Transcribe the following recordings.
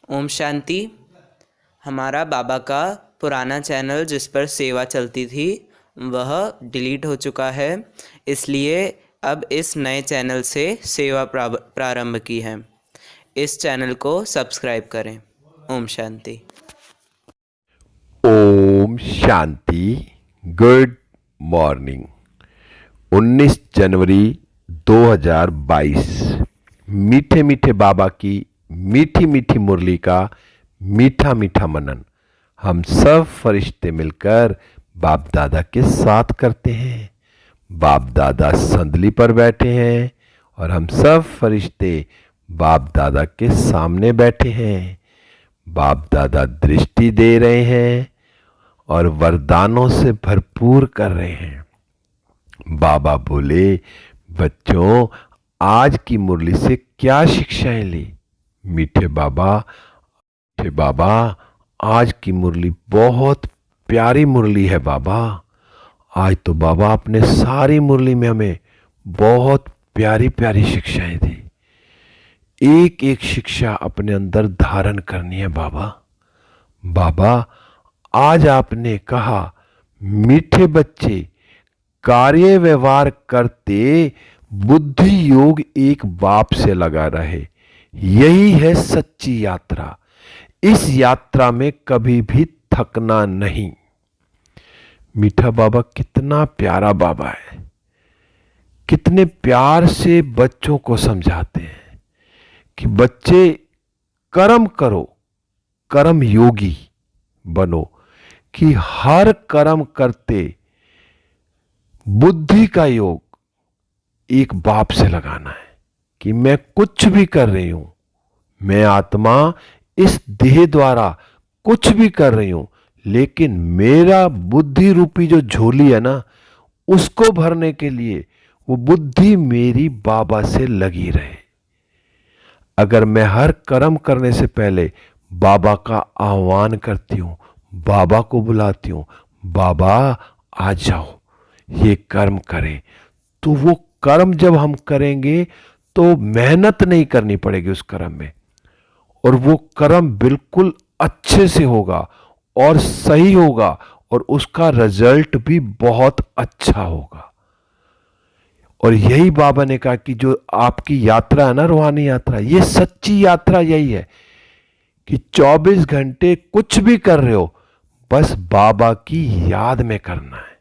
ओम शांति। हमारा बाबा का पुराना चैनल जिस पर सेवा चलती थी वह डिलीट हो चुका है, इसलिए अब इस नए चैनल से सेवा प्रारंभ की है। इस चैनल को सब्सक्राइब करें। ओम शांति। ओम शांति। Good morning. 19 जनवरी 2022। मीठे मीठे बाबा की मीठी मीठी मुरली का मीठा मीठा मनन हम सब फरिश्ते मिलकर बाप दादा के साथ करते हैं। बाप दादा संदली पर बैठे हैं और हम सब फरिश्ते बाप दादा के सामने बैठे हैं। बाप दादा दृष्टि दे रहे हैं और वरदानों से भरपूर कर रहे हैं। बाबा बोले, बच्चों आज की मुरली से क्या शिक्षाएं ली? मीठे बाबा आज की मुरली बहुत प्यारी मुरली है बाबा। आज तो बाबा आपने सारी मुरली में हमें बहुत प्यारी प्यारी शिक्षाएं दी। एक एक शिक्षा अपने अंदर धारण करनी है बाबा। बाबा आज आपने कहा, मीठे बच्चे कार्य व्यवहार करते बुद्धि योग एक बाप से लगा रहे। यही है सच्ची यात्रा। इस यात्रा में कभी भी थकना नहीं। मीठा बाबा कितना प्यारा बाबा है। कितने प्यार से बच्चों को समझाते हैं कि बच्चे कर्म करो, कर्म योगी बनो, कि हर कर्म करते बुद्धि का योग एक बाप से लगाना है कि मैं कुछ भी कर रही हूं, मैं आत्मा इस देह द्वारा कुछ भी कर रही हूं, लेकिन मेरा बुद्धि रूपी जो झोली है ना, उसको भरने के लिए वो बुद्धि मेरी बाबा से लगी रहे। अगर मैं हर कर्म करने से पहले बाबा का आह्वान करती हूं, बाबा को बुलाती हूं, बाबा आ जाओ ये कर्म करें, तो वो कर्म जब हम करेंगे तो मेहनत नहीं करनी पड़ेगी उस कर्म में, और वो कर्म बिल्कुल अच्छे से होगा और सही होगा और उसका रिजल्ट भी बहुत अच्छा होगा। और यही बाबा ने कहा कि जो आपकी यात्रा है ना, रूहानी यात्रा, ये सच्ची यात्रा यही है कि 24 घंटे कुछ भी कर रहे हो, बस बाबा की याद में करना है।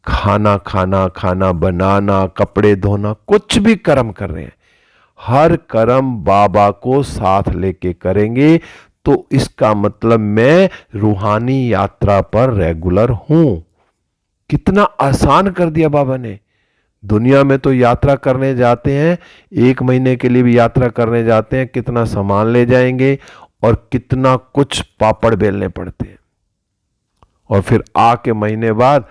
खाना खाना, खाना बनाना, कपड़े धोना, कुछ भी कर्म कर रहे हैं, हर कर्म बाबा को साथ लेके करेंगे तो इसका मतलब मैं रूहानी यात्रा पर रेगुलर हूं। कितना आसान कर दिया बाबा ने। दुनिया में तो यात्रा करने जाते हैं, 1 महीने के लिए भी यात्रा करने जाते हैं, कितना सामान ले जाएंगे और कितना कुछ पापड़ बेलने पड़ते हैं, और फिर आके महीने बाद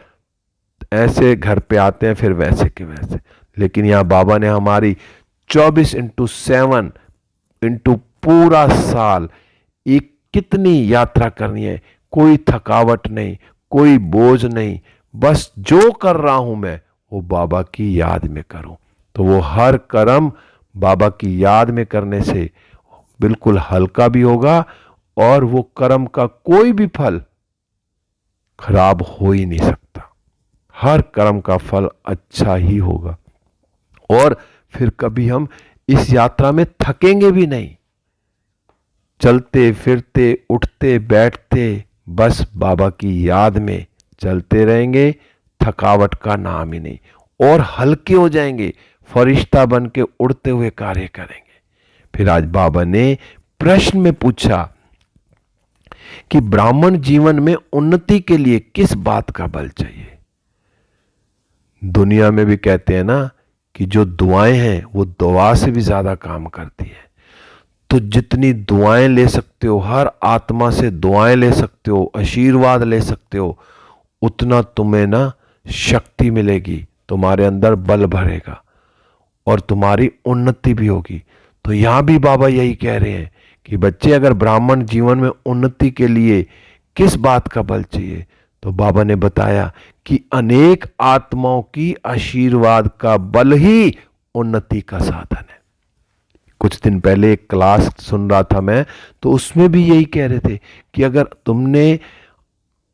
ऐसे घर पे आते हैं, फिर वैसे के वैसे। लेकिन यहां बाबा ने हमारी 24x7 इंटू पूरा साल एक कितनी यात्रा करनी है। कोई थकावट नहीं, कोई बोझ नहीं, बस जो कर रहा हूं मैं वो बाबा की याद में करूं। तो वो हर कर्म बाबा की याद में करने से बिल्कुल हल्का भी होगा और वो कर्म का कोई भी फल खराब हो ही नहीं सकता। हर कर्म का फल अच्छा ही होगा और फिर कभी हम इस यात्रा में थकेंगे भी नहीं। चलते फिरते उठते बैठते बस बाबा की याद में चलते रहेंगे, थकावट का नाम ही नहीं, और हल्के हो जाएंगे, फरिश्ता बन के उड़ते हुए कार्य करेंगे। फिर आज बाबा ने प्रश्न में पूछा कि ब्राह्मण जीवन में उन्नति के लिए किस बात का बल चाहिए? दुनिया में भी कहते हैं ना कि जो दुआएं हैं वो दवा से भी ज्यादा काम करती है। तो जितनी दुआएं ले सकते हो, हर आत्मा से दुआएं ले सकते हो, आशीर्वाद ले सकते हो, उतना तुम्हें ना शक्ति मिलेगी, तुम्हारे अंदर बल भरेगा और तुम्हारी उन्नति भी होगी। तो यहां भी बाबा यही कह रहे हैं कि बच्चे अगर ब्राह्मण जीवन में उन्नति के लिए किस बात का बल चाहिए, तो बाबा ने बताया कि अनेक आत्माओं की आशीर्वाद का बल ही उन्नति का साधन है। कुछ दिन पहले एक क्लास सुन रहा था मैं, तो उसमें भी यही कह रहे थे कि अगर तुमने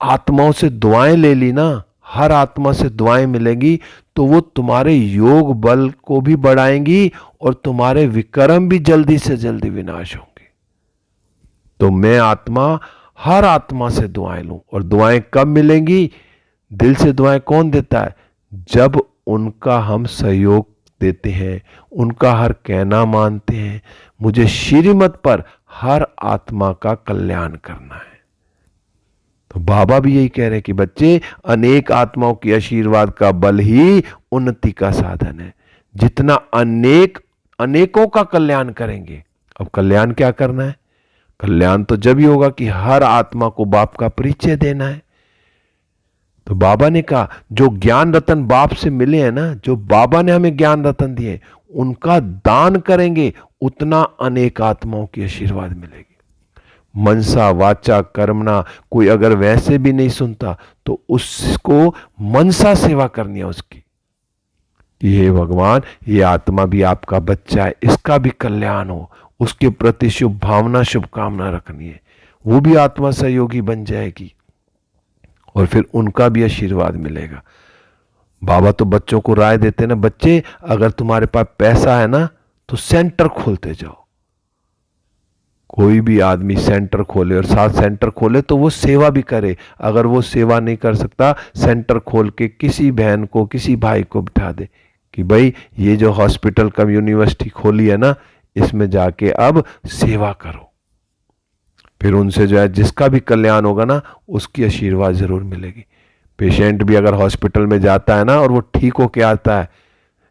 आत्माओं से दुआएं ले ली ना, हर आत्मा से दुआएं मिलेंगी, तो वो तुम्हारे योग बल को भी बढ़ाएंगी और तुम्हारे विक्रम भी जल्दी से जल्दी विनाश होंगे। तो मैं आत्मा हर आत्मा से दुआएं लूं। और दुआएं कब मिलेंगी? दिल से दुआएं कौन देता है? जब उनका हम सहयोग देते हैं, उनका हर कहना मानते हैं। मुझे श्रीमत पर हर आत्मा का कल्याण करना है। तो बाबा भी यही कह रहे हैं कि बच्चे, अनेक आत्माओं की आशीर्वाद का बल ही उन्नति का साधन है। जितना अनेकों का कल्याण करेंगे। अब कल्याण क्या करना है? कल्याण तो जब ही होगा कि हर आत्मा को बाप का परिचय देना है। तो बाबा ने कहा, जो ज्ञान रतन बाप से मिले हैं ना, जो बाबा ने हमें ज्ञान रतन दिए, उनका दान करेंगे, उतना अनेक आत्माओं की आशीर्वाद मिलेगी। मनसा वाचा कर्मणा, कोई अगर वैसे भी नहीं सुनता तो उसको मनसा सेवा करनी है उसकी, कि हे भगवान, ये आत्मा भी आपका बच्चा है, इसका भी कल्याण हो, उसके प्रति शुभ भावना शुभकामना रखनी है। वो भी आत्मा सहयोगी बन जाएगी और फिर उनका भी आशीर्वाद मिलेगा। बाबा तो बच्चों को राय देते ना, बच्चे अगर तुम्हारे पास पैसा है ना तो सेंटर खोलते जाओ। कोई भी आदमी सेंटर खोले और साथ सेंटर खोले तो वो सेवा भी करे। अगर वो सेवा नहीं कर सकता, सेंटर खोल के किसी बहन को, किसी भाई को बिठा दे कि भाई ये जो हॉस्पिटल कम यूनिवर्सिटी खोली है ना, इसमें जाके अब सेवा करो। फिर उनसे जो है जिसका भी कल्याण होगा ना, उसकी आशीर्वाद जरूर मिलेगी। पेशेंट भी अगर हॉस्पिटल में जाता है ना और वो ठीक होके आता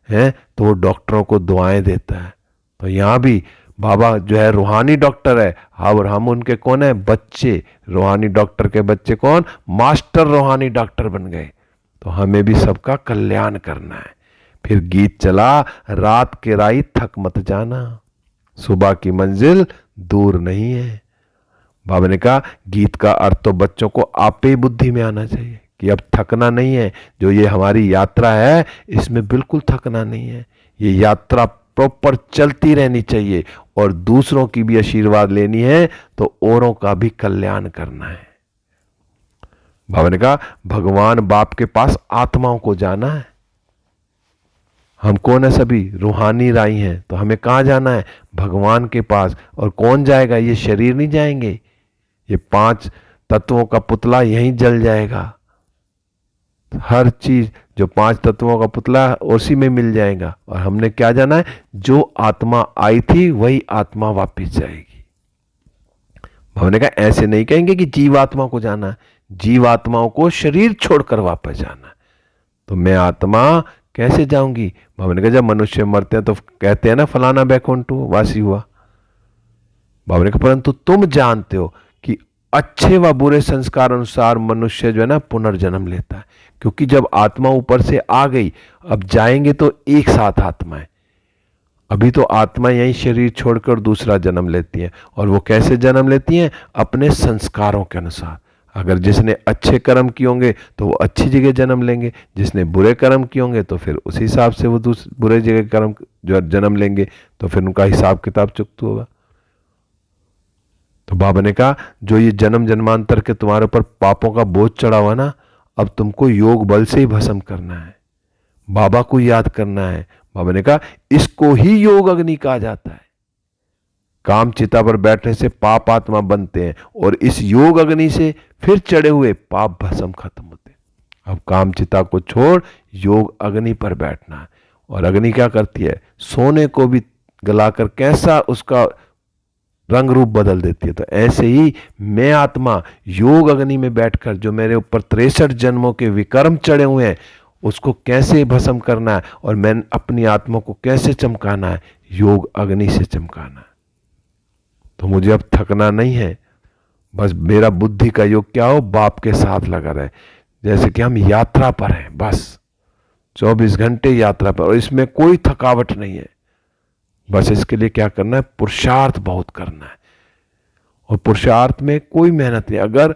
है तो वो डॉक्टरों को दुआएं देता है। तो यहाँ भी बाबा जो है रूहानी डॉक्टर है, और हम उनके कौन है? बच्चे। रूहानी डॉक्टर के बच्चे कौन? मास्टर रूहानी डॉक्टर बन गए। तो हमें भी सबका कल्याण करना है। फिर गीत चला, रात के राही थक मत जाना, सुबह की मंजिल दूर नहीं है। बाबा ने कहा, गीत का अर्थ तो बच्चों को आपे बुद्धि में आना चाहिए कि अब थकना नहीं है। जो ये हमारी यात्रा है, इसमें बिल्कुल थकना नहीं है। ये यात्रा प्रॉपर चलती रहनी चाहिए और दूसरों की भी आशीर्वाद लेनी है, तो औरों का भी कल्याण करना है। बाबा ने कहा, भगवान बाप के पास आत्माओं को जाना है। हम कौन है? सभी रूहानी राही हैं। तो हमें कहाँ जाना है? भगवान के पास। और कौन जाएगा? ये शरीर नहीं जाएंगे, ये 5 तत्वों का पुतला यहीं जल जाएगा। हर चीज जो 5 तत्वों का पुतला है उसी में मिल जाएगा। और हमने क्या जाना है? जो आत्मा आई थी वही आत्मा वापस जाएगी। हमने कहा ऐसे नहीं कहेंगे कि जीवात्मा को जाना है, जीवात्माओं को शरीर छोड़कर वापस जाना है। तो मैं आत्मा कैसे जाऊंगी? बाबा कहा, जब मनुष्य मरते हैं तो कहते हैं ना फलाना बैकुंठ वासी हुआ। बाबा ने कहा, परंतु तुम जानते हो कि अच्छे व बुरे संस्कार अनुसार मनुष्य जो है ना पुनर्जन्म लेता है। क्योंकि जब आत्मा ऊपर से आ गई, अब जाएंगे तो एक साथ आत्माएं। अभी तो आत्मा यही शरीर छोड़कर दूसरा जन्म लेती है। और वो कैसे जन्म लेती हैं? अपने संस्कारों के अनुसार। अगर जिसने अच्छे कर्म किए होंगे तो वो अच्छी जगह जन्म लेंगे, जिसने बुरे कर्म किए होंगे तो फिर उस हिसाब से वो बुरे जगह कर्म जो जन्म लेंगे, तो फिर उनका हिसाब किताब चुकता होगा। तो बाबा ने कहा, जो ये जन्म जन्मांतर के तुम्हारे ऊपर पापों का बोझ चढ़ा हुआ ना, अब तुमको योग बल से ही भस्म करना है, बाबा को याद करना है। बाबा ने कहा, इसको ही योग अग्नि कहा जाता है। काम चिता पर बैठने से पाप आत्मा बनते हैं और इस योग अग्नि से फिर चढ़े हुए पाप भस्म खत्म होते हैं। अब काम चिता को छोड़ योग अग्नि पर बैठना है। और अग्नि क्या करती है? सोने को भी गलाकर कैसा उसका रंग रूप बदल देती है। तो ऐसे ही मैं आत्मा योग अग्नि में बैठकर जो मेरे ऊपर 63 जन्मों के विकर्म चढ़े हुए हैं, उसको कैसे भस्म करना है और मैं अपनी आत्मा को कैसे चमकाना है? योग अग्नि से चमकाना है। तो मुझे अब थकना नहीं है। बस मेरा बुद्धि का योग क्या हो? बाप के साथ लगा रहे। जैसे कि हम यात्रा पर हैं, बस 24 घंटे यात्रा पर, और इसमें कोई थकावट नहीं है। बस इसके लिए क्या करना है? पुरुषार्थ बहुत करना है। और पुरुषार्थ में कोई मेहनत नहीं। अगर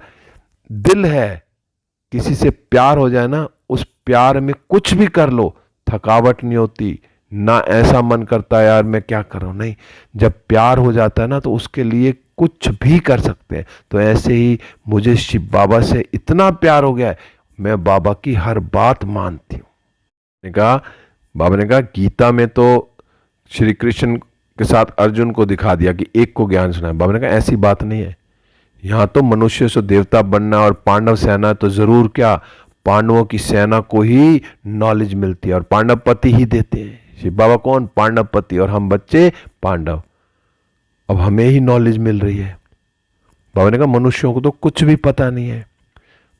दिल है, किसी से प्यार हो जाए ना, उस प्यार में कुछ भी कर लो, थकावट नहीं होती, ना ऐसा मन करता है यार मैं क्या कर रहा हूं। नहीं, जब प्यार हो जाता है ना तो उसके लिए कुछ भी कर सकते हैं। तो ऐसे ही मुझे शिव बाबा से इतना प्यार हो गया है, मैं बाबा की हर बात मानती हूँ। बाबा ने कहा गीता में तो श्री कृष्ण के साथ अर्जुन को दिखा दिया कि एक को ज्ञान सुना है। बाबा ने कहा ऐसी बात नहीं है, यहाँ तो मनुष्य से देवता बनना और पांडव सेना तो जरूर क्या, पांडवों की सेना को ही नॉलेज मिलती है और पांडव पति ही देते हैं। शिव बाबा कौन? पांडव पति, और हम बच्चे पांडव। अब हमें ही नॉलेज मिल रही है। बाबा ने कहा मनुष्यों को तो कुछ भी पता नहीं है।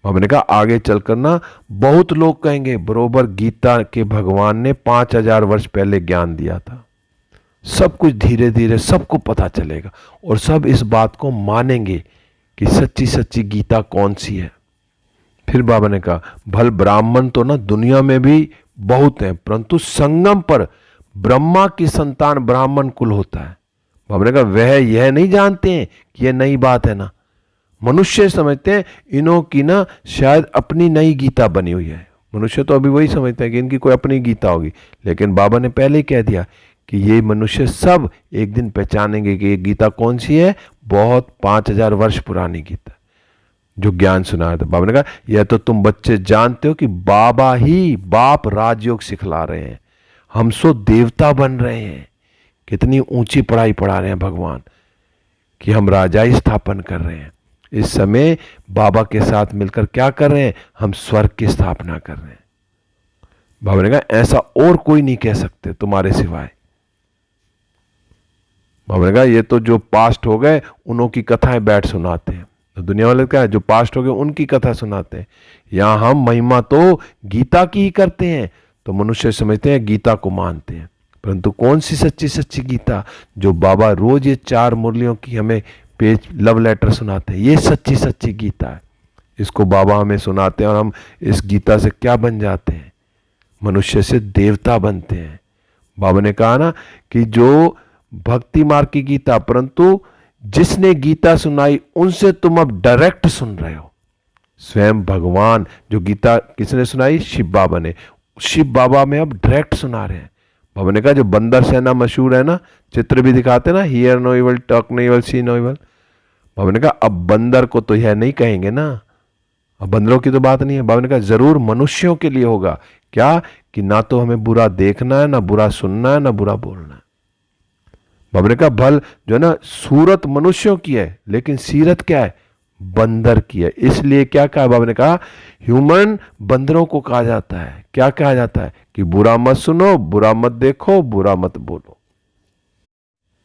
बाबा ने कहा आगे चलकर ना बहुत लोग कहेंगे बरोबर गीता के भगवान ने 5000 वर्ष पहले ज्ञान दिया था। सब कुछ धीरे धीरे सबको पता चलेगा और सब इस बात को मानेंगे कि सच्ची सच्ची गीता कौन सी है। फिर बाबा ने कहा भल ब्राह्मण तो ना दुनिया में भी बहुत हैं, परंतु संगम पर ब्रह्मा की संतान ब्राह्मण कुल होता है। बाबा ने कहा वह यह नहीं जानते हैं कि यह नई बात है ना, मनुष्य समझते हैं इन्हों की ना शायद अपनी नई गीता बनी हुई है। मनुष्य तो अभी वही समझते हैं कि इनकी कोई अपनी गीता होगी, लेकिन बाबा ने पहले ही कह दिया कि ये मनुष्य सब एक दिन पहचानेंगे कि ये गीता कौन सी है, बहुत 5000 वर्ष पुरानी गीता जो ज्ञान सुनाया था। बाबा ने कहा यह तो तुम बच्चे जानते हो कि बाबा ही बाप राजयोग सिखला रहे हैं, हम सो देवता बन रहे हैं। कितनी ऊंची पढ़ाई पढ़ा रहे हैं भगवान कि हम राजाई स्थापन कर रहे हैं। इस समय बाबा के साथ मिलकर क्या कर रहे हैं, हम स्वर्ग की स्थापना कर रहे हैं। बाबा ने कहा ऐसा और कोई नहीं कह सकते तुम्हारे सिवाय। बाबा ने कहा ये तो जो पास्ट हो गए उन्हों की कथाएं बैठ सुनाते हैं। तो दुनिया वाले क्या है, जो पास्ट हो गए उनकी कथा सुनाते हैं। यहां हम महिमा तो गीता की ही करते हैं। तो मनुष्य समझते हैं गीता को मानते हैं, परंतु कौन सी सच्ची सच्ची गीता जो बाबा रोज ये 4 मुरलियों की हमें पेज लव लेटर सुनाते हैं, ये सच्ची सच्ची गीता है। इसको बाबा हमें सुनाते हैं और हम इस गीता से क्या बन जाते हैं, मनुष्य से देवता बनते हैं। बाबा ने कहा ना कि जो भक्ति मार्ग की गीता, परंतु जिसने गीता सुनाई उनसे तुम अब डायरेक्ट सुन रहे हो। स्वयं भगवान जो गीता किसने सुनाई, शिव बाबा ने, शिव बाबा में अब डायरेक्ट सुना रहे हैं। बाबा ने कहा जो बंदर सेना मशहूर है ना, चित्र भी दिखाते ना, hear no evil, talk no evil, see no evil. बाबा ने कहा अब बंदर को तो यह नहीं कहेंगे ना, अब बंदरों की तो बात नहीं है। बाबा ने कहा जरूर मनुष्यों के लिए होगा, क्या कि ना तो हमें बुरा देखना है, ना बुरा सुनना है, ना बुरा बोलना है। बाबा ने कहा भल जो है ना सूरत मनुष्यों की है, लेकिन सीरत क्या है, बंदर की है। इसलिए क्या कहा बाबा ने कहा ह्यूमन बंदरों को कहा जाता है। क्या कहा जाता है कि बुरा मत सुनो, बुरा मत देखो, बुरा मत बोलो।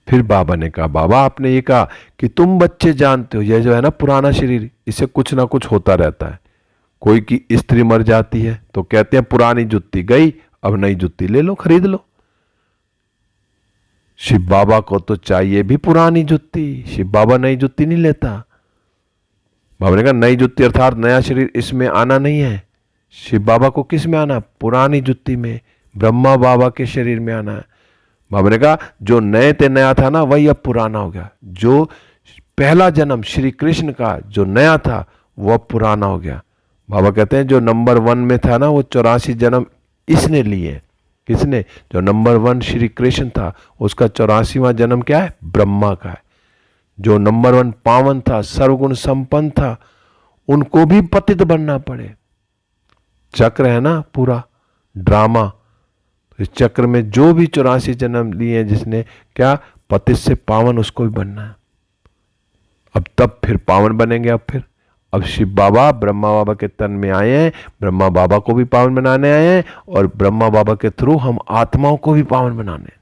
फिर बाबा ने कहा बाबा आपने ये कहा कि तुम बच्चे जानते हो ये जो है ना पुराना शरीर, इससे कुछ ना कुछ होता रहता है। कोई की स्त्री मर जाती है तो कहते हैं पुरानी जुत्ती गई, अब नई जुत्ती ले लो, खरीद लो। शिव बाबा को तो चाहिए भी पुरानी जुत्ती, शिव बाबा नई जुत्ती नहीं लेता। बाबा ने कहा नई जुत्ती अर्थात नया शरीर इसमें आना नहीं है। शिव बाबा को किस में आना, पुरानी जुत्ती में, ब्रह्मा बाबा के शरीर में आना है। बाबा ने कहा जो नए ते नया था ना वही अब पुराना हो गया। जो पहला जन्म श्री कृष्ण का जो नया था वो अब पुराना हो गया। बाबा कहते हैं जो नंबर 1 में था ना वो 84 जन्म इसने लिए। किसने? जो नंबर 1 श्री कृष्ण था उसका 84वां जन्म क्या है, ब्रह्मा का है। जो नंबर 1 पावन था, सर्वगुण संपन्न था, उनको भी पतित बनना पड़े। चक्र है ना पूरा ड्रामा, इस चक्र में जो भी 84 जन्म लिए जिसने क्या, पतित से पावन उसको भी बनना है। अब तब फिर पावन बनेंगे। अब शिव बाबा ब्रह्मा बाबा के तन में आए हैं, ब्रह्मा बाबा को भी पावन बनाने आए हैं और ब्रह्मा बाबा के थ्रू हम आत्माओं को भी पावन बनाने।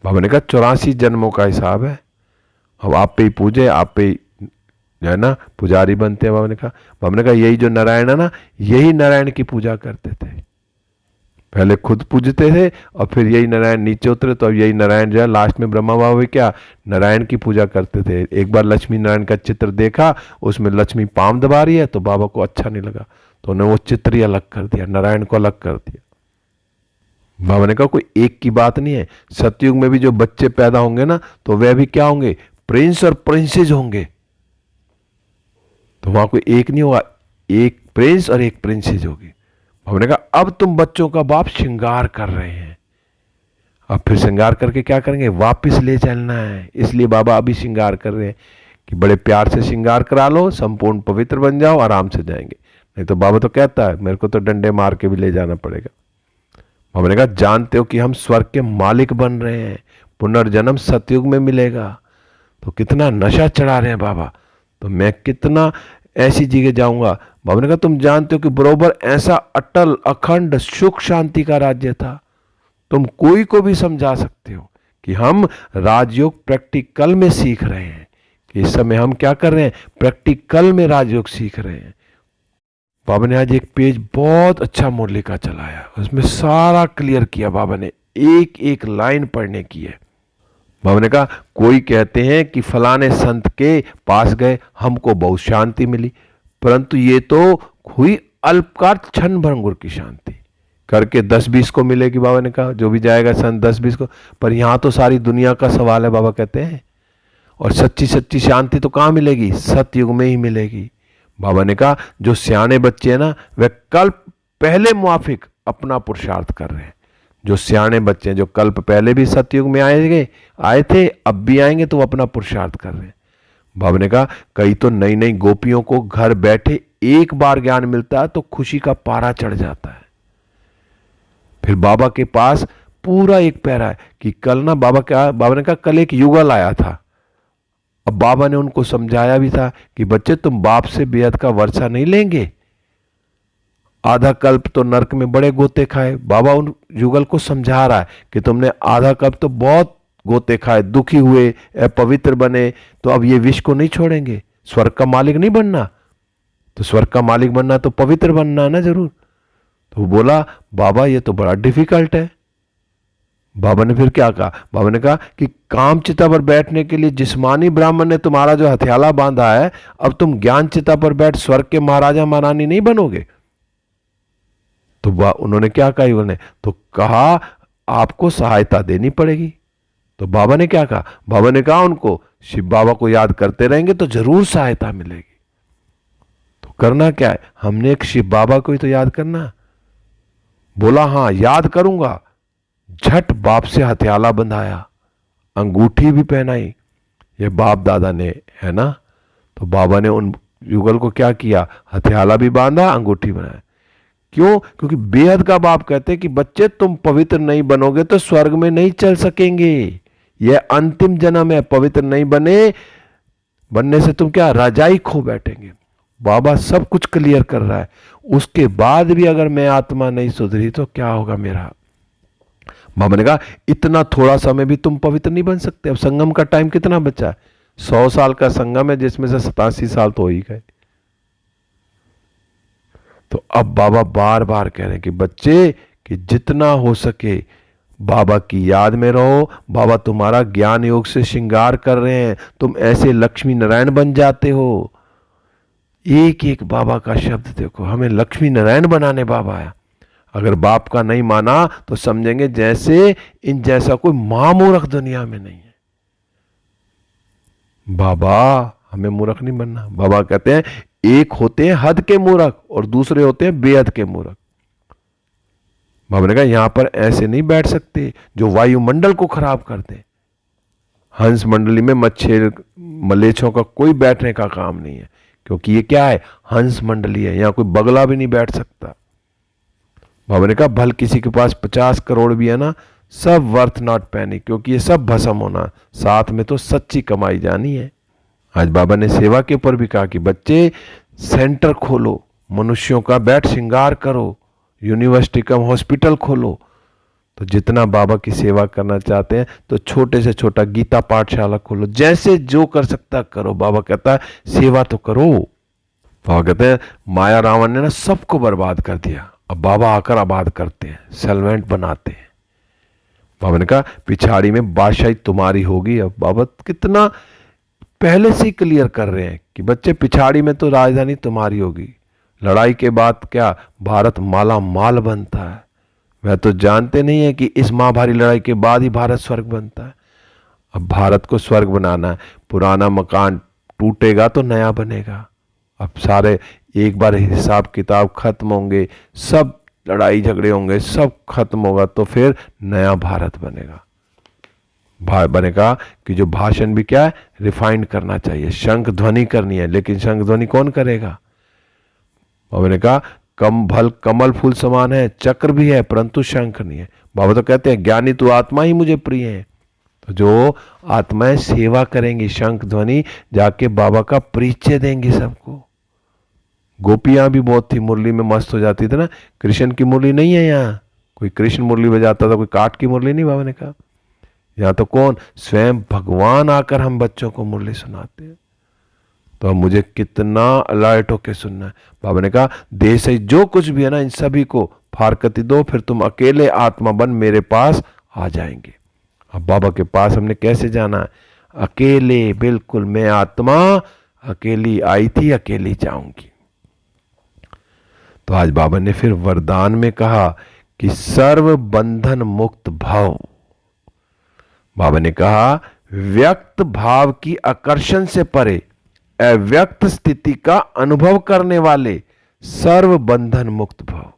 बाबा ने कहा 84 जन्मों का हिसाब है। अब आप पे ही पूजे, आप पे जो है ना पुजारी बनते हैं। बाबा ने कहा यही जो नारायण है ना, यही नारायण की पूजा करते थे। पहले खुद पूजते थे और फिर यही नारायण नीचे उतरे तो अब यही नारायण जो है लास्ट में ब्रह्मा बाबा भी क्या नारायण की पूजा करते थे। एक बार लक्ष्मी नारायण का चित्र देखा, उसमें लक्ष्मी पाँव दबा रही है तो बाबा को अच्छा नहीं लगा, तो उन्होंने वो चित्र ही अलग कर दिया, नारायण को अलग कर दिया। बाबा ने कहा कोई एक की बात नहीं है। सतयुग में भी जो बच्चे पैदा होंगे ना तो वह भी क्या होंगे, प्रिंस और प्रिंसेस होंगे। तो वहां कोई एक नहीं होगा, एक प्रिंस और एक प्रिंसेस होगी। हमने कहा अब तुम बच्चों का बाप श्रृंगार कर रहे हैं, अब फिर श्रृंगार करके क्या करेंगे, वापस ले चलना है। इसलिए बाबा अभी श्रृंगार कर रहे हैं कि बड़े प्यार से श्रृंगार करा लो, संपूर्ण पवित्र बन जाओ, आराम से जाएंगे। नहीं तो बाबा तो कहता है मेरे को तो डंडे मार के भी ले जाना पड़ेगा। बाबा ने कहा जानते हो कि हम स्वर्ग के मालिक बन रहे हैं, पुनर्जन्म सतयुग में मिलेगा। तो कितना नशा चढ़ा रहे हैं बाबा, तो मैं कितना ऐसी जगह जाऊंगा। बाबा ने कहा तुम जानते हो कि बरोबर ऐसा अटल अखंड सुख शांति का राज्य था। तुम कोई को भी समझा सकते हो कि हम राजयोग प्रैक्टिकल में सीख रहे हैं, कि इस समय हम क्या कर रहे हैं, प्रैक्टिकल में राजयोग सीख रहे हैं। बाबा ने आज एक पेज बहुत अच्छा मुरली का चलाया, उसमें सारा क्लियर किया बाबा ने, एक एक लाइन पढ़ने की है। बाबा ने कहा कोई कहते हैं कि फलाने संत के पास गए हमको बहुत शांति मिली, परंतु ये तो हुई अल्पकाल क्षण भंगुर की शांति, करके 10-20 को मिलेगी। बाबा ने कहा जो भी जाएगा संत 10-20 को, पर यहां तो सारी दुनिया का सवाल है बाबा कहते हैं। और सच्ची सच्ची शांति तो कहां मिलेगी, सतयुग में ही मिलेगी। बाबा ने कहा जो सियाने बच्चे हैं ना, वे कल्प पहले मुआफिक अपना पुरुषार्थ कर रहे हैं। जो सियाने बच्चे हैं, जो कल्प पहले भी सतयुग में आए थे, अब भी आएंगे, तो वो अपना पुरुषार्थ कर रहे हैं। बाबा ने कहा कई तो नई नई गोपियों को घर बैठे एक बार ज्ञान मिलता है तो खुशी का पारा चढ़ जाता है। फिर बाबा के पास पूरा एक पैरा है कि कल ना बाबा ने कहा कल एक युगल आया था। अब बाबा ने उनको समझाया भी था कि बच्चे तुम बाप से बेहद का वर्षा नहीं लेंगे, आधा कल्प तो नरक में बड़े गोते खाए। बाबा उन युगल को समझा रहा है कि तुमने आधा कल्प तो बहुत गोते खाए, दुखी हुए, अपवित्र बने, तो अब ये विष को नहीं छोड़ेंगे। स्वर्ग का मालिक नहीं बनना, तो स्वर्ग का मालिक बनना तो पवित्र बनना ना जरूर। तो वो बोला बाबा ये तो बड़ा डिफिकल्ट है। बाबा ने फिर क्या कहा, बाबा ने कहा कि काम चिता पर बैठने के लिए जिस्मानी ब्राह्मण ने तुम्हारा जो हथियाला बांधा है, अब तुम ज्ञान चिता पर बैठ स्वर्ग के महाराजा महारानी नहीं बनोगे। तो उन्होंने क्या कहा, उन्होंने तो कहा आपको सहायता देनी पड़ेगी। तो बाबा ने क्या कहा, बाबा ने कहा उनको शिव बाबा को याद करते रहेंगे तो जरूर सहायता मिलेगी। तो करना क्या है, हमने एक शिव बाबा को ही तो याद करना। बोला हाँ याद करूंगा। झट बाप से हथियाला बंधाया, अंगूठी भी पहनाई, ये बाप दादा ने है ना। तो बाबा ने उन युगल को क्या किया, हथियाला भी बांधा, अंगूठी बनाया। क्यों, क्योंकि बेहद का बाप कहते हैं कि बच्चे तुम पवित्र नहीं बनोगे तो स्वर्ग में नहीं चल सकेंगे। यह अंतिम जन्म है, पवित्र नहीं बनने से तुम क्या रजाई खो बैठेंगे। बाबा सब कुछ क्लियर कर रहा है। उसके बाद भी अगर मैं आत्मा नहीं सुधरी तो क्या होगा मेरा। बाबा ने कहा इतना थोड़ा समय भी तुम पवित्र नहीं बन सकते। अब संगम का टाइम कितना बचा है, 100 साल का संगम है, जिसमें से 87 साल तो हो ही गए। तो अब बाबा बार बार कह रहे हैं कि बच्चे कि जितना हो सके बाबा की याद में रहो। बाबा तुम्हारा ज्ञान योग से श्रृंगार कर रहे हैं, तुम ऐसे लक्ष्मी नारायण बन जाते हो। एक एक बाबा का शब्द देखो, हमें लक्ष्मी नारायण बनाने बाबा आया। अगर बाप का नहीं माना तो समझेंगे जैसे इन जैसा कोई महामूर्ख दुनिया में नहीं है। बाबा हमें मूर्ख नहीं बनना। बाबा कहते हैं एक होते हैं हद के मूर्ख और दूसरे होते हैं बेहद के मूर्ख। बाबा ने कहा यहां पर ऐसे नहीं बैठ सकते जो वायुमंडल को खराब कर दे। हंस मंडली में मच्छर मलेच्छों का कोई बैठने का काम नहीं है, क्योंकि ये क्या है, हंस मंडली है, यहां कोई बगला भी नहीं बैठ सकता। बाबा ने कहा भल किसी के पास 50 करोड़ भी है ना, सब वर्थ नॉट पैनिक, क्योंकि ये सब भस्म होना, साथ में तो सच्ची कमाई जानी है। आज बाबा ने सेवा के ऊपर भी कहा कि बच्चे सेंटर खोलो, मनुष्यों का बैठ श्रृंगार करो, यूनिवर्सिटी कम हॉस्पिटल खोलो। तो जितना बाबा की सेवा करना चाहते हैं तो छोटे से छोटा गीता पाठशाला खोलो, जैसे जो कर सकता करो। बाबा कहता है सेवा तो करो। बाबा कहते हैं माया रावण ने ना सबको बर्बाद कर दिया, अब बाबा आकर आबाद करते हैं, सेलवेंट बनाते हैं। बाबा ने कहा पिछाड़ी में बादशाही तुम्हारी होगी। अब बाबा कितना पहले से ही क्लियर कर रहे हैं कि बच्चे पिछाड़ी में तो राजधानी तुम्हारी होगी। लड़ाई के बाद क्या भारत माला माल बनता है। वह तो जानते नहीं है कि इस महाभारी लड़ाई के बाद ही भारत स्वर्ग बनता है। अब भारत को स्वर्ग बनाना है, पुराना मकान टूटेगा तो नया बनेगा। अब सारे एक बार हिसाब किताब खत्म होंगे, सब लड़ाई झगड़े होंगे, सब खत्म होगा तो फिर नया भारत बनेगा। बाबा ने कहा कि जो भाषण भी क्या है, रिफाइंड करना चाहिए, शंख ध्वनि करनी है, लेकिन शंख ध्वनि कौन करेगा? बाबा ने कहा कमल फूल समान है, चक्र भी है, परंतु शंख नहीं है। बाबा तो कहते हैं ज्ञानी तू आत्मा ही मुझे प्रिय है। तो जो आत्माएं सेवा करेंगी, शंख ध्वनि जाके बाबा का परिचय देंगी सबको। गोपियां भी बहुत थी, मुरली में मस्त हो जाती थी ना। कृष्ण की मुरली नहीं है यहाँ, कोई कृष्ण मुरली बजाता था, कोई काठ की मुरली नहीं। बाबा ने कहा यहाँ तो कौन, स्वयं भगवान आकर हम बच्चों को मुरली सुनाते हैं। तो अब मुझे कितना अलर्ट होके सुनना है। बाबा ने कहा देह से जो कुछ भी है ना, इन सभी को फारकती दो, फिर तुम अकेले आत्मा बन मेरे पास आ जाएंगे। अब बाबा के पास हमने कैसे जाना है? अकेले, बिल्कुल। मैं आत्मा अकेली आई थी, अकेली जाऊंगी। तो आज बाबा ने फिर वरदान में कहा कि सर्व बंधन मुक्त भव। बाबा ने कहा व्यक्त भाव की आकर्षण से परे अव्यक्त स्थिति का अनुभव करने वाले सर्व बंधन मुक्त भव।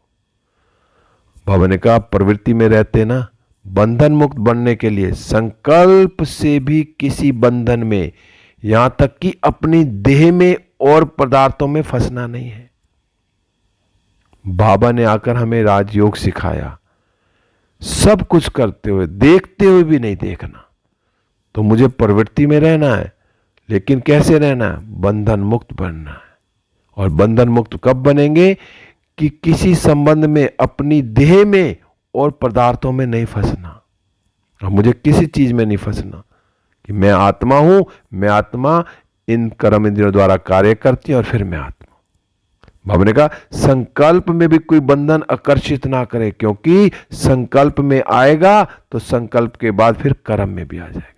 बाबा ने कहा प्रवृत्ति में रहते ना, बंधन मुक्त बनने के लिए संकल्प से भी किसी बंधन में, यहां तक कि अपनी देह में और पदार्थों में फंसना नहीं है। बाबा ने आकर हमें राजयोग सिखाया, सब कुछ करते हुए, देखते हुए भी नहीं देखना। तो मुझे प्रवृत्ति में रहना है, लेकिन कैसे रहना है? बंधन मुक्त बनना है। और बंधन मुक्त कब बनेंगे? कि किसी संबंध में, अपनी देह में और पदार्थों में नहीं फंसना। और मुझे किसी चीज में नहीं फंसना कि मैं आत्मा हूं, मैं आत्मा इन कर्म इंद्रियों द्वारा कार्य करती है और फिर मैं आत्मा। बाबा ने कहा संकल्प में भी कोई बंधन आकर्षित ना करे, क्योंकि संकल्प में आएगा तो संकल्प के बाद फिर कर्म में भी आ जाएगा।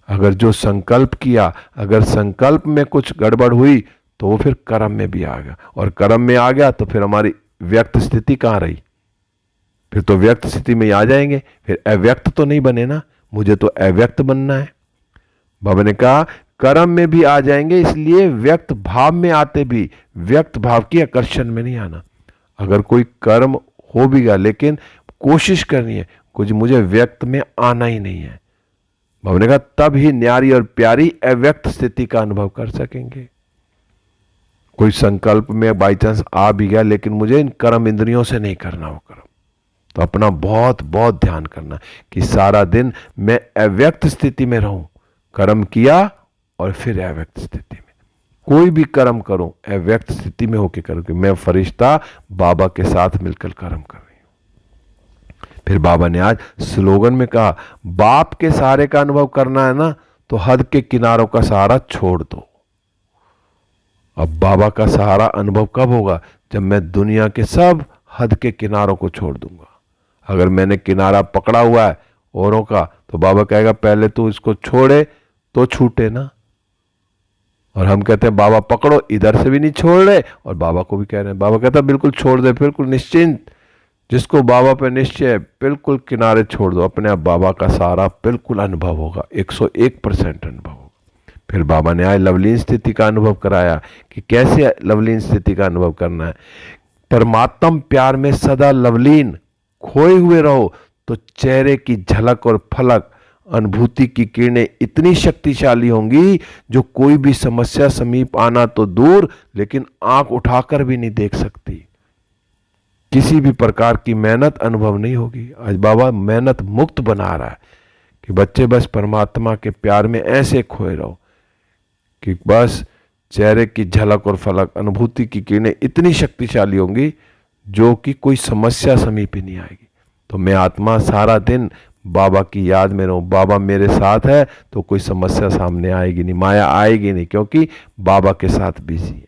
अगर जो संकल्प किया, अगर संकल्प में कुछ गड़बड़ हुई तो वो फिर कर्म में भी आ गया, और कर्म में आ गया तो फिर हमारी व्यक्त स्थिति कहां रही? फिर तो व्यक्त स्थिति में ही आ जाएंगे, फिर अव्यक्त तो नहीं बने ना। मुझे तो अव्यक्त बनना है। बाबा ने कहा कर्म में भी आ जाएंगे, इसलिए व्यक्त भाव में आते भी व्यक्त भाव की आकर्षण में नहीं आना। अगर कोई कर्म हो भी गया, लेकिन कोशिश करनी है कुछ मुझे व्यक्त में आना ही नहीं है। बाबा ने कहा तब ही न्यारी और प्यारी अव्यक्त स्थिति का अनुभव कर सकेंगे। कोई संकल्प में बाई चांस आ भी गया, लेकिन मुझे इन कर्म इंद्रियों से नहीं करना वो कर्म। तो अपना बहुत बहुत ध्यान करना कि सारा दिन मैं अव्यक्त स्थिति में रहूं। कर्म किया और फिर अव्यक्त स्थिति में, कोई भी कर्म करूं अव्यक्त स्थिति में होकर करूं कि मैं फरिश्ता बाबा के साथ मिलकर कर्म कर रही हूं। फिर बाबा ने आज स्लोगन में कहा बाप के सहारे का अनुभव करना है ना, तो हद के किनारों का सहारा छोड़ दो। अब बाबा का सहारा अनुभव कब होगा? जब मैं दुनिया के सब हद के किनारों को छोड़ दूंगा। अगर मैंने किनारा पकड़ा हुआ है औरों का, तो बाबा कहेगा पहले तू इसको छोड़े तो छूटे ना। और हम कहते हैं बाबा पकड़ो, इधर से भी नहीं छोड़ रहे और बाबा को भी कह रहे हैं। बाबा कहता है बिल्कुल छोड़ दे, बिल्कुल निश्चिंत, जिसको बाबा पे निश्चय है बिल्कुल किनारे छोड़ दो। अपने आप बाबा का सहारा बिल्कुल अनुभव होगा, 101% अनुभव होगा। फिर बाबा ने आज लवलीन स्थिति का अनुभव कराया कि कैसे लवलीन स्थिति का अनुभव करना है। परमात्म प्यार में सदा लवलीन खोए हुए रहो, तो चेहरे की झलक और फलक, अनुभूति की किरणें इतनी शक्तिशाली होंगी जो कोई भी समस्या समीप आना तो दूर, लेकिन आंख उठाकर भी नहीं देख सकती। किसी भी प्रकार की मेहनत अनुभव नहीं होगी। आज बाबा मेहनत मुक्त बना रहा है कि बच्चे बस परमात्मा के प्यार में ऐसे खोए रहो कि बस चेहरे की झलक और फलक, अनुभूति की किरणें इतनी शक्तिशाली होंगी जो कि कोई समस्या समीप ही नहीं आएगी। तो मैं आत्मा सारा दिन बाबा की याद में रहूं, बाबा मेरे साथ है तो कोई समस्या सामने आएगी नहीं, माया आएगी नहीं, क्योंकि बाबा के साथ बिजी है।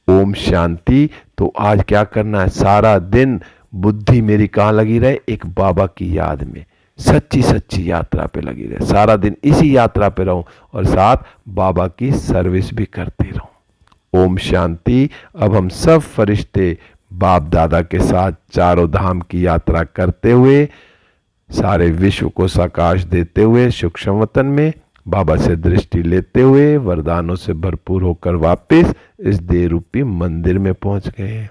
ओम शांति। तो आज क्या करना है? सारा दिन बुद्धि मेरी कहां लगी रहे? एक बाबा की याद में, सच्ची सच्ची यात्रा पे लगी रहे। सारा दिन इसी यात्रा पे रहूं और साथ बाबा की सर्विस भी करते रहूं। ओम शांति। अब हम सब फरिश्ते बाप दादा के साथ चारों धाम की यात्रा करते हुए, सारे विश्व को साकाश देते हुए, सूक्ष्म वतन में बाबा से दृष्टि लेते हुए, वरदानों से भरपूर होकर वापस इस देह रूपी मंदिर में पहुंच गए हैं।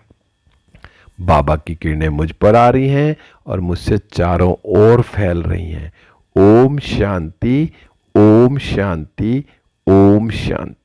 बाबा की किरणें मुझ पर आ रही हैं और मुझसे चारों ओर फैल रही हैं। ओम शांति, ओम शांति, ओम शांति।